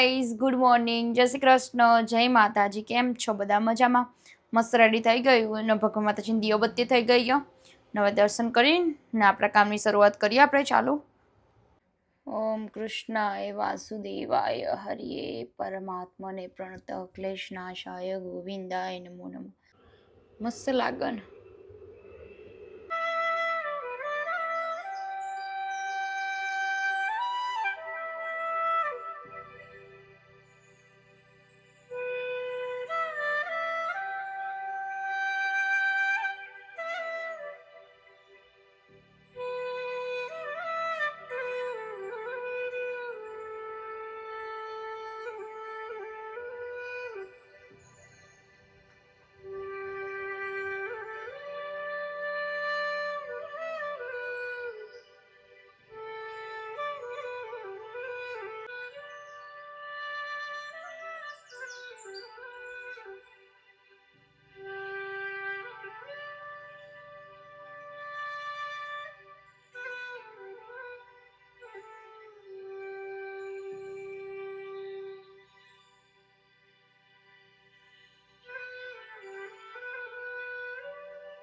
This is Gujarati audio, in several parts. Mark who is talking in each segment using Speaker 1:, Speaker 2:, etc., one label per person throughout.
Speaker 1: ગાઈઝ ગુડ મોર્નિંગ, જય શ્રી કૃષ્ણ, જય માતાજી. કેમ છો બધા? મજામાં? મસ્ત રેડી થઈ ગયું અને ભગવાન માતાજીની દીવાબત્તી થઈ ગઈ. હવે દર્શન કરીને આપણા કામની શરૂઆત કરીએ આપણે. ચાલો. ઓમ કૃષ્ણાય વાસુદેવાય હરિયે પરમાત્મને પ્રણત ક્લેશનાશાય ગોવિંદાય નમો નમઃ. મસ્ત લાગન.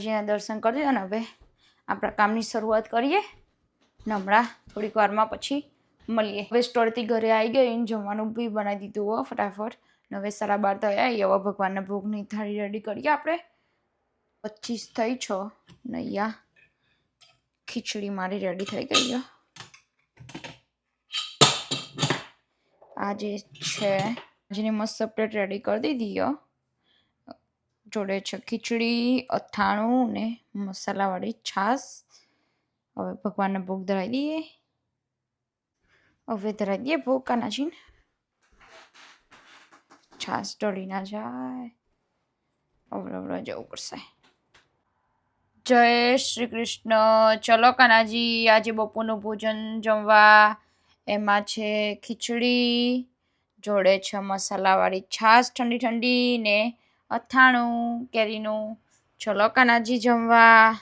Speaker 1: જ્યાં દર્શન કરી દીધા ને હવે આપણા કામની શરૂઆત કરીએ. હમણાં થોડીક વારમાં પછી મળીએ. હવે સ્ટોરથી ઘરે આવી ગઈ, જમવાનું બી બનાવી દીધું હો ફટાફટ. હવે 12:30 થયા. હવે ભગવાનના ભોગની થાળી રેડી કરીએ આપણે. 25 થઈ 6 ને અહીંયા ખીચડી મારી રેડી થઈ ગઈ. આજે છે જેની મસ્ત પ્લેટ રેડી કરી દીધી. જોડે છે ખીચડી, અથાણું ને મસાલાવાળી છાશ. હવે ભગવાનને ભોગ ધરાવી દઈએ. હવે ધરાવી દઈએ ભોગ કાનાજીને. છાશ ઢળી ના જાય, અવળવળ જવું પડશે. જય શ્રી કૃષ્ણ. ચલો કાનાજી, આજે બપોરનું ભોજન જમવા. એમાં છે ખીચડી, જોડે છે મસાલાવાળી છાશ ઠંડી ઠંડી ને અથાણું કેરીનું. ચલો કાનાજી જમવા.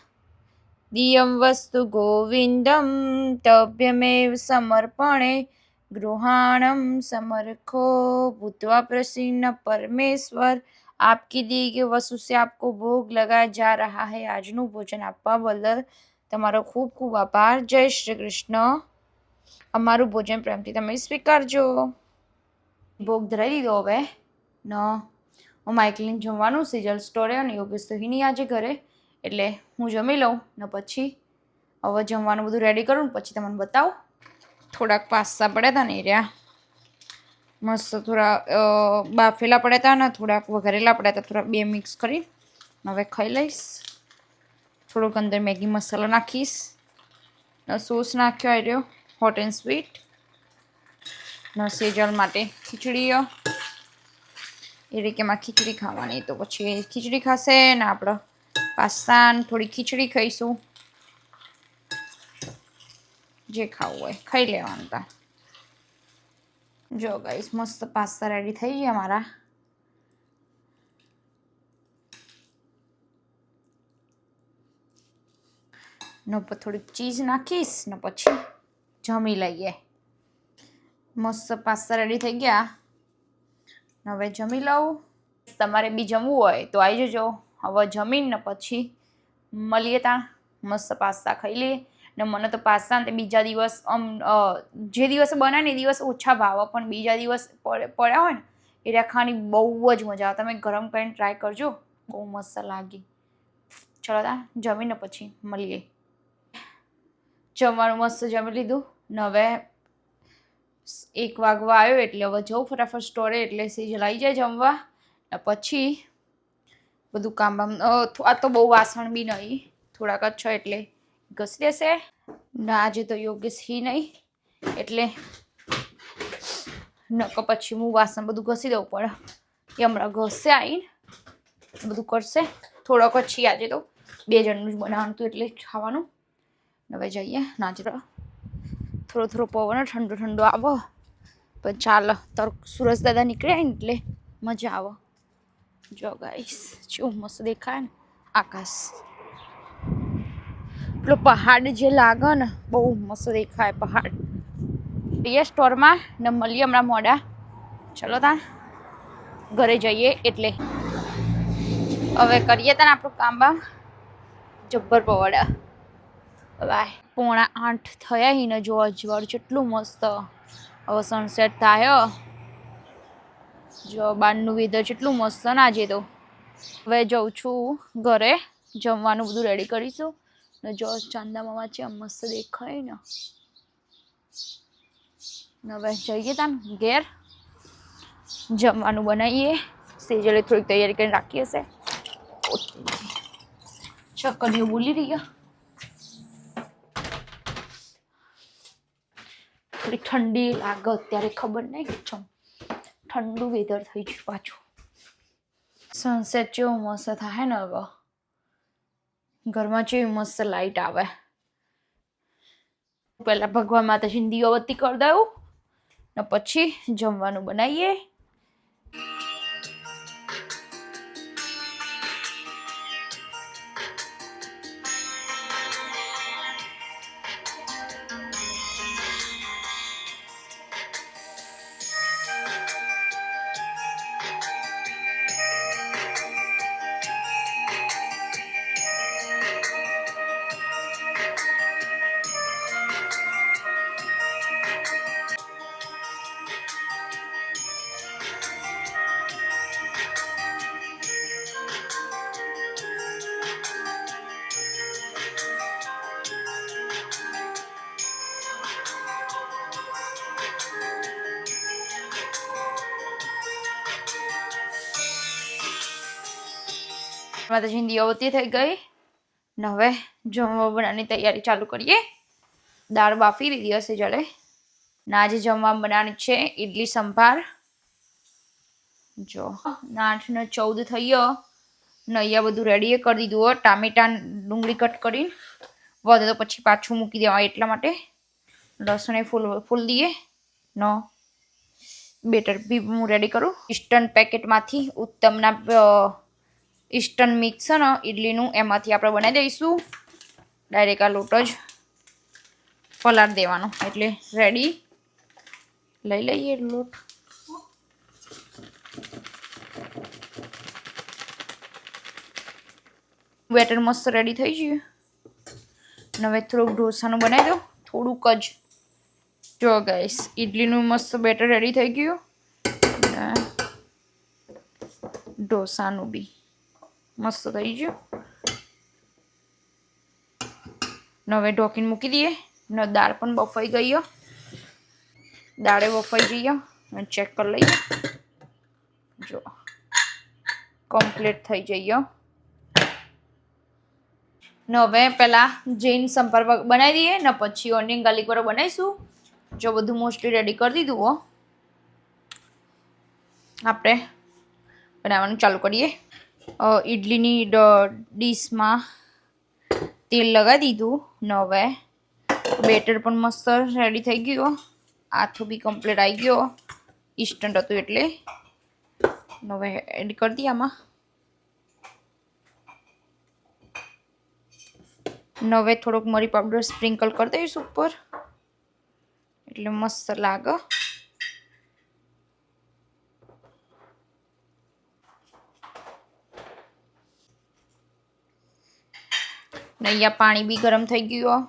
Speaker 1: દિયમ વસ્તુ ગોવિંદમ તભ્યમેવ સમર્પણે ગૃહાણમ સમરખો ભૂતવા પ્રસન્ન પરમેશ્વર આપકી દી ગઈ વસ્તુ से आपको भोग लगाया जा रहा है. આજનું ભોજન આપવા બદલ તમારો ખૂબ ખૂબ આભાર. જય શ્રી કૃષ્ણ. અમારું ભોજન પ્રેમથી તમે સ્વીકારજો. ભોગ ધરાવી દીધો. હવે ન હું માઇકલીને જમવાનું સિજલ સ્ટોરે અને યોગેશ તો નહીં આજે ઘરે, એટલે હું જમી લઉં ને પછી હવે જમવાનું બધું રેડી કરું ને પછી તમને બતાવું. થોડાક પાસ્તા પડ્યા હતા ને એ રહ્યા મસ્ત, થોડા બાફેલા પડ્યા હતા ને થોડાક વઘારેલા પડ્યા હતા. થોડા બે મિક્સ કરી હવે ખાઈ લઈશ. થોડોક અંદર મેગી મસાલો નાખીશ, સોસ નાખ્યો એ રહ્યો હોટ એન્ડ સ્વીટ ને સેજલ માટે ખીચડી. એ રીતેમાં ખીચડી ખાવાની, તો પછી ખીચડી ખાશે ને આપણે પાસ્તા થોડી ખીચડી ખાઈશું. જે ખાવું હોય ખાઈ લેવાનું. તા જો ગાઈસ મસ્ત પાસ્તા રેડી થઈ ગયા મારા. ને ઉપર થોડીક ચીઝ નાખીશ ને પછી જમી લઈએ. મસ્ત પાસ્તા રેડી થઈ ગયા. હવે જમી લઉં. તમારે બી જમવું હોય તો આવી જજો. હવે જમીને પછી મળીએ. ત્યાં મસ્ત પાસ્તા ખાઈ લઈએ. ને મને તો પાસ્તા ને બીજા દિવસ જે દિવસે બનાવે ને એ દિવસ ઓછા ભાવે, પણ બીજા દિવસ પડ્યા હોય ને એ ખાવાની બહુ જ મજા આવે. તમે ગરમ કરીને ટ્રાય કરજો, બહુ મસ્ત લાગી. ચલો ત્યાં જમીને પછી મળીએ. જમવાનું મસ્ત જમી લીધું ને હવે 1 વાગવા આવ્યો એટલે હવે જવું ફટાફટ સ્ટોરે, એટલે સિજલ આવી જાય જમવા ને પછી બધું કામ બામ. આ તો બહુ વાસણ બી નહીં, થોડાક જ છે એટલે ઘસી દેશે ને. આજે તો યોગેશ હી નહીં એટલે નકો પછી હું વાસણ બધું ઘસી દઉં પડે. એ હમણાં ઘસશે આવીને બધું કરશે. થોડોક જ છીએ આજે તો, 2 જણનું જ બનાવવાનું હતું એટલે ખાવાનું. હવે જઈએ. નાચરો થોડો થોડો પવન ઠંડો ઠંડો આવો પણ ચાલો. તાર સુરજ દાદા નીકળ્યા ને એટલે મજા આવે. જો ગાઈસ શું મસ્ત દેખાય ને આકાશ. પેલો પહાડ જે લાગે ને બહુ મસ્ત દેખાય પહાડ. સ્ટોરમાં ને મળીએ હમણાં મોડા ચલો તા ઘરે જઈએ એટલે હવે કરીએ તા આપણું કામ બા જબ્બર પવાડા. બાય. 7:45 થયા હિને જો અજવાળ કેટલું મસ્ત હવે સનસેટ થાય. જો બહારનું વેધર કેટલું મસ્ત ને આજે તો. હવે જઉં છું ઘરે જમવાનું બધું રેડી કરીશું ને જો ચાંદા મામા છે મસ્ત દેખાય ને હવે જઈએ તા ઘેર જમવાનું બનાવીએ. સેજલે થોડીક તૈયારી કરીને રાખી હશે. ચકલીઓ બોલી રહી થોડી ઠંડી લાગે અત્યારે ખબર નહીં ઠંડુ વેધર થઈ ગયું પાછું. સનસેટ જેવો મસ્ત થાય ને હવે ઘરમાં જેવી મસ્ત લાઈટ આવે. પહેલા ભગવાન માતાજીની દીવાબત્તી કરી દઉં ને પછી જમવાનું બનાવીએ. માતાજીની દીવાબત્તી થઈ ગઈ ને હવે જમવા બનાવવાની તૈયારી ચાલુ કરીએ. દાળ બાફી લીધી હશે જલે ને આજે જમવા બનાવવાની છે ઇડલી સંભાર. જો 8 ને 14 થઈ ગયો ને અહીંયા બધું રેડી કરી દીધું હો. ટામેટા ડુંગળી કટ કરી વધે તો પછી પાછું મૂકી દેવા એટલા માટે લસણ ફૂલ દઈએ નો બેટર બી હું રેડી કરું. ઇસ્ટર્ન પેકેટમાંથી ઉત્તમના ઇસ્ટર્ન મિક્સ છે ને ઇડલીનું એમાંથી આપણે બનાવી દઈશું. ડાયરેક્ટ આ લોટ જ પલાળ દેવાનો એટલે રેડી. લઈ લઈએ લોટ. બેટર મસ્ત રેડી થઈ ગયું. હવે થોડુંક ઢોસાનું બનાવી દો થોડુંક જ. જો ગાઈસ ઇડલીનું મસ્ત બેટર રેડી થઈ ગયું ઢોસાનું બી મસ્ત થઈ ગયું. હવે ઢોકીને મૂકી દઈએ ને દાળ પણ બફાઈ ગઈ. દાળે બફાઈ જઈએ અને ચેક કરી લઈએ. જો કમ્પ્લીટ થઈ જઈએ ને હવે પેલા જૈન સંભાર બનાવી દઈએ ને પછી ઓનિયન ગાર્લિક વાળો બનાવીશું. જો બધું મોસ્ટલી રેડી કરી દીધું હો આપણે બનાવવાનું ચાલુ કરીએ. ઇડલીની ડીશમાં તેલ લગાવી દીધું ને હવે બેટર પણ મસ્ત રેડી થઈ ગયું. આથું બી કમ્પ્લીટ આવી ગયો. ઇન્સ્ટન્ટ હતું એટલે હવે એડ કરી દઈએ આમાં. હવે થોડોક મરી પાવડર સ્પ્રિંકલ કરી દઈશું ઉપર એટલે મસ્ત લાગે. ને અહીંયા પાણી બી ગરમ થઈ ગયું.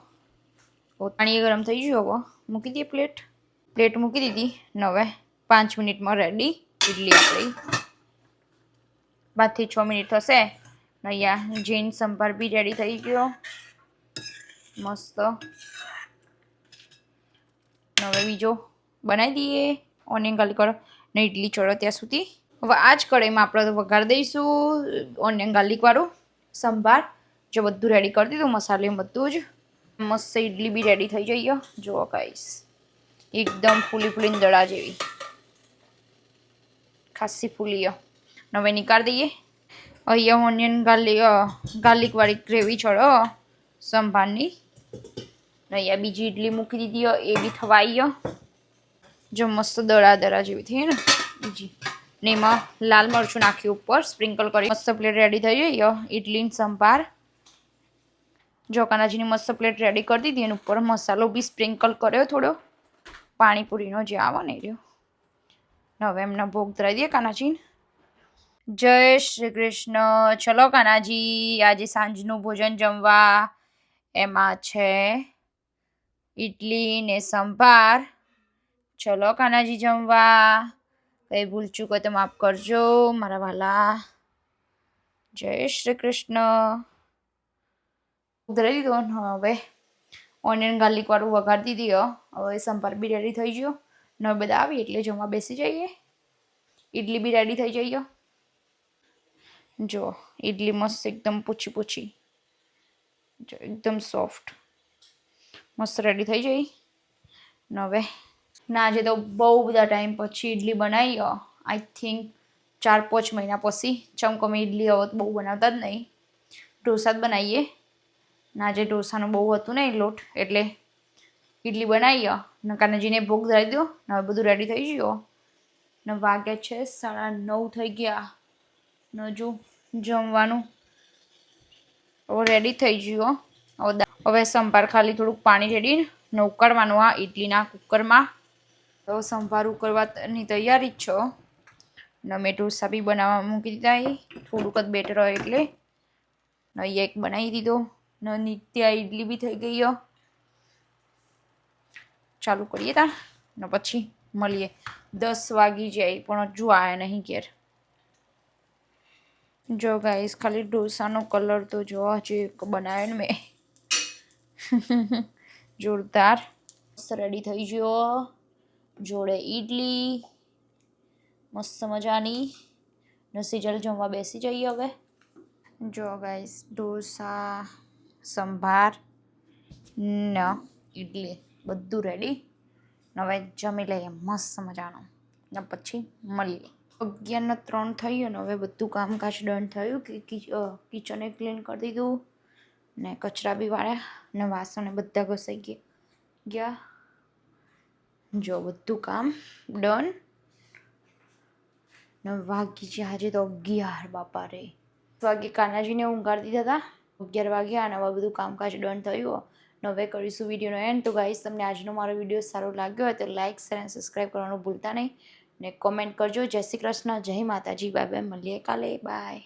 Speaker 1: પાણી ગરમ થઈ ગયું. હવે મૂકી દઈએ પ્લેટ મૂકી દીધી ને હવે 5 મિનિટમાં રેડી ઇડલી આપણી. 5 થી 6 મિનિટ થશે ને અહીંયા જૈન સંભાર બી રેડી થઈ ગયો મસ્ત. હવે બીજો બનાવી દઈએ ઓનિયન ગાર્લિક વાળો ને ઇડલી ચડો ત્યાં સુધી. હવે આ જ કઢાઈમાં આપણે વઘાર દઈશું ઓનિયન ગાર્લિક વાળું સંભાર. જો બધું રેડી કરી દીધું મસાલે બધું જ મસ્ત. ઇડલી બી રેડી થઈ જઈએ. જુઓ ગાઈસ એકદમ ફૂલી દડા જેવી ખાસી ફૂલી. હવે નીકાળી દઈએ. અહીંયા ઓનિયન ગાર્લિક વાળી ગ્રેવી ચડો સંભારની. અહીંયા બીજી ઇડલી મૂકી દીધી એ બી થવાઈ. જો મસ્ત દડા જેવી થઈ ને બીજી ને એમાં લાલ મરચું નાખ્યું ઉપર સ્પ્રિંકલ કરી મસ્ત પ્લેટ રેડી થઈ ગઈ ઇડલી સંભાર. જો કાનાજીની મસ્ત પ્લેટ રેડી કરી દીધી એની ઉપર મસાલો બી સ્પ્રિંકલ કર્યો થોડો પાણીપુરીનો જે આવે ને રહ્યો હવે એમના ભોગ ધરાવી દઈએ કાનાજીને. જય શ્રી કૃષ્ણ. ચલો કાનાજી, આજે સાંજનું ભોજન જમવા. એમાં છે ઇડલી ને સંભાર. ચલો કાનાજી જમવા. કંઈ ભૂલ ચૂક હોય તો માફ કરજો મારા વાલા. જય શ્રી કૃષ્ણ. ધરાવી દીધો. હવે ઓનિયન ગાર્લિક વાળું વઘારી દીધી. હવે સંભાર બી રેડી થઈ ગયો. ને બધા આવી એટલે જમવા બેસી જઈએ. ઇડલી બી રેડી થઈ જઈએ. જો ઇડલી મસ્ત એકદમ પૂછી જો એકદમ સોફ્ટ મસ્ત રેડી થઈ જઈ. ને હવે ના આજે તો બહુ બધા ટાઈમ પછી ઇડલી બનાવી. આઈ થિંક 4-5 મહિના પછી. ચમકો અમે ઇડલી હવે બહુ બનાવતા જ નહીં, ઢોસા જ બનાવીએ. ના આજે ઢોસાનું બહુ હતું ને લોટ એટલે ઇડલી બનાવી. ને કાનાજીને ભોગ ધરાવી દો. ને હવે બધું રેડી થઈ ગયું. ને વાગ્યા છે 9:30 થઈ ગયા. ને જો જમવાનું હવે રેડી થઈ ગયું. હવે સંભાર ખાલી થોડુંક પાણી રેડીને ઉકાળવાનું આ ઇડલીના કુકરમાં. તો સંભાર ઉકળવાની તૈયારી જ છો. ને મેં ઢોસા બી બનાવવા મૂકી દીધા. થોડુંક જ બેટર હોય એટલે અહીંયા એક બનાવી દીધો. ને નિત્યા ઇડલી બી થઈ ગઈ. ચાલુ કરીએ તા ને પછી મળીએ. 10 વાગી જાય પણ હજુ આયા નહીં ઘેર. જો ગાઈસ ખાલી ઢોસાનો કલર તો જો હજી બનાવ્યો ને મેં જોરદાર મસ્ત રેડી થઈ ગયો. જોડે ઇડલી મસ્ત મજાની. ને સિજલ જમવા બેસી જઈએ હવે. જો ગાઈસ ઢોસા, સંભાર ને ઇડલી બધું રેડી. હવે જમી લઈએ મસ્ત મજાનું ને પછી મળીએ. 11:03 થઈ ગયો ને હવે બધું કામકાજ ડન થયું. કે કિચને ક્લીન કરી દીધું ને કચરા બી વાળ્યા ને વાસણ બધા ઘસાઈ ગયા. જો બધું કામ ડન. ને વાગી છે આજે તો 11. બાપા રે વાગે કાનાજીને ઊંઘાડી દીધા હતા. 11 વાગ્યા અને હવે બધું કામકાજ ડન થયું. ને હવે કરીશું વિડીયોનો એન્ડ. તો ગાઈસ તમને આજનો મારો વિડીયો સારો લાગ્યો હોય તો લાઇક, શેર અને સબસ્ક્રાઈબ કરવાનું ભૂલતા નહીં. ને કોમેન્ટ કરજો. જય શ્રી કૃષ્ણ, જય માતાજી, બાય બાય. મળીએ કાલે. બાય.